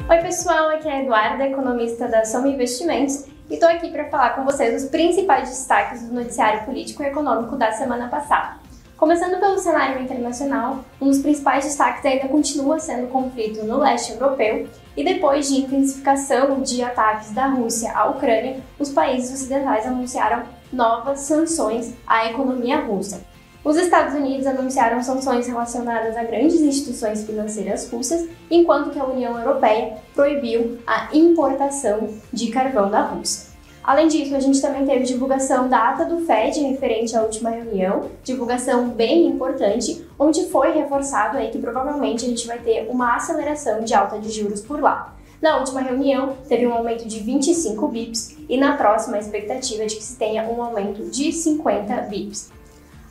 Oi pessoal, aqui é a Eduarda, economista da Soma Investimentos, e estou aqui para falar com vocês os principais destaques do noticiário político e econômico da semana passada. Começando pelo cenário internacional, um dos principais destaques ainda continua sendo o conflito no leste europeu, e depois de intensificação de ataques da Rússia à Ucrânia, os países ocidentais anunciaram novas sanções à economia russa. Os Estados Unidos anunciaram sanções relacionadas a grandes instituições financeiras russas, enquanto que a União Europeia proibiu a importação de carvão da Rússia. Além disso, a gente também teve divulgação da ata do FED referente à última reunião, divulgação bem importante, onde foi reforçado aí que provavelmente a gente vai ter uma aceleração de alta de juros por lá. Na última reunião, teve um aumento de 25 bips e na próxima a expectativa é de que se tenha um aumento de 50 bips.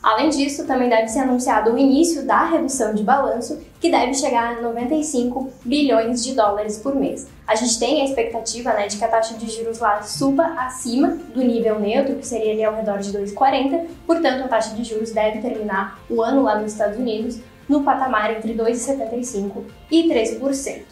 Além disso, também deve ser anunciado o início da redução de balanço, que deve chegar a 95 bilhões de dólares por mês. A gente tem a expectativa de que a taxa de juros lá suba acima do nível neutro, que seria ali ao redor de 2,40, portanto a taxa de juros deve terminar o ano lá nos Estados Unidos no patamar entre 2,75% e 3%.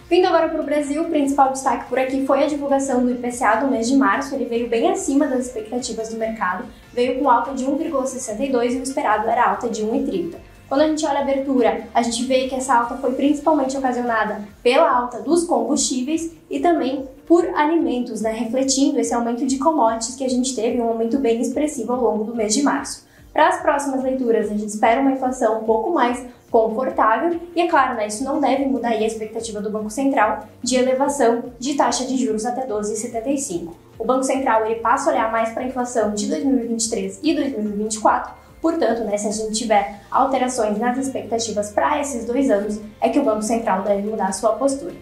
Vindo agora para o Brasil, o principal destaque por aqui foi a divulgação do IPCA do mês de março. Ele veio bem acima das expectativas do mercado, veio com alta de 1,62 e o esperado era alta de 1,30. Quando a gente olha a abertura, a gente vê que essa alta foi principalmente ocasionada pela alta dos combustíveis e também por alimentos, refletindo esse aumento de commodities que a gente teve, um aumento bem expressivo ao longo do mês de março. Para as próximas leituras, a gente espera uma inflação um pouco mais confortável e, é claro, isso não deve mudar a expectativa do Banco Central de elevação de taxa de juros até 12,75. O Banco Central ele passa a olhar mais para a inflação de 2023 e 2024, portanto, se a gente tiver alterações nas expectativas para esses 2 anos, é que o Banco Central deve mudar a sua postura.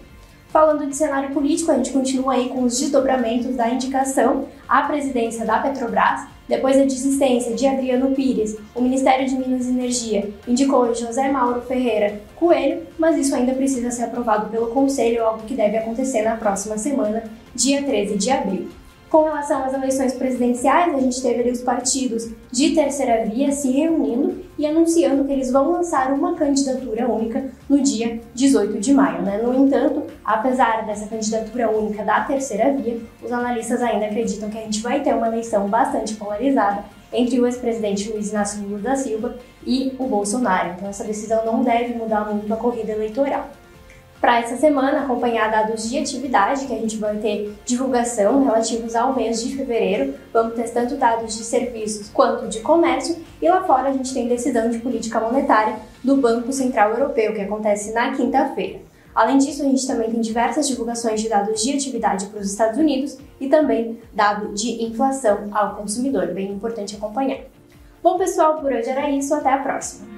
Falando de cenário político, a gente continua aí com os desdobramentos da indicação à presidência da Petrobras. Depois da desistência de Adriano Pires, o Ministério de Minas e Energia indicou José Mauro Ferreira Coelho, mas isso ainda precisa ser aprovado pelo Conselho, algo que deve acontecer na próxima semana, dia 13 de abril. Com relação às eleições presidenciais, a gente teve ali os partidos de terceira via se reunindo e anunciando que eles vão lançar uma candidatura única no dia 18 de maio. No entanto, apesar dessa candidatura única da terceira via, os analistas ainda acreditam que a gente vai ter uma eleição bastante polarizada entre o ex-presidente Luiz Inácio Lula da Silva e o Bolsonaro. Então essa decisão não deve mudar muito a corrida eleitoral. Para essa semana, acompanhar dados de atividade, que a gente vai ter divulgação relativos ao mês de fevereiro, vamos ter tanto dados de serviços quanto de comércio, e lá fora a gente tem decisão de política monetária do Banco Central Europeu, que acontece na quinta-feira. Além disso, a gente também tem diversas divulgações de dados de atividade para os Estados Unidos e também dado de inflação ao consumidor, bem importante acompanhar. Bom pessoal, por hoje era isso, até a próxima!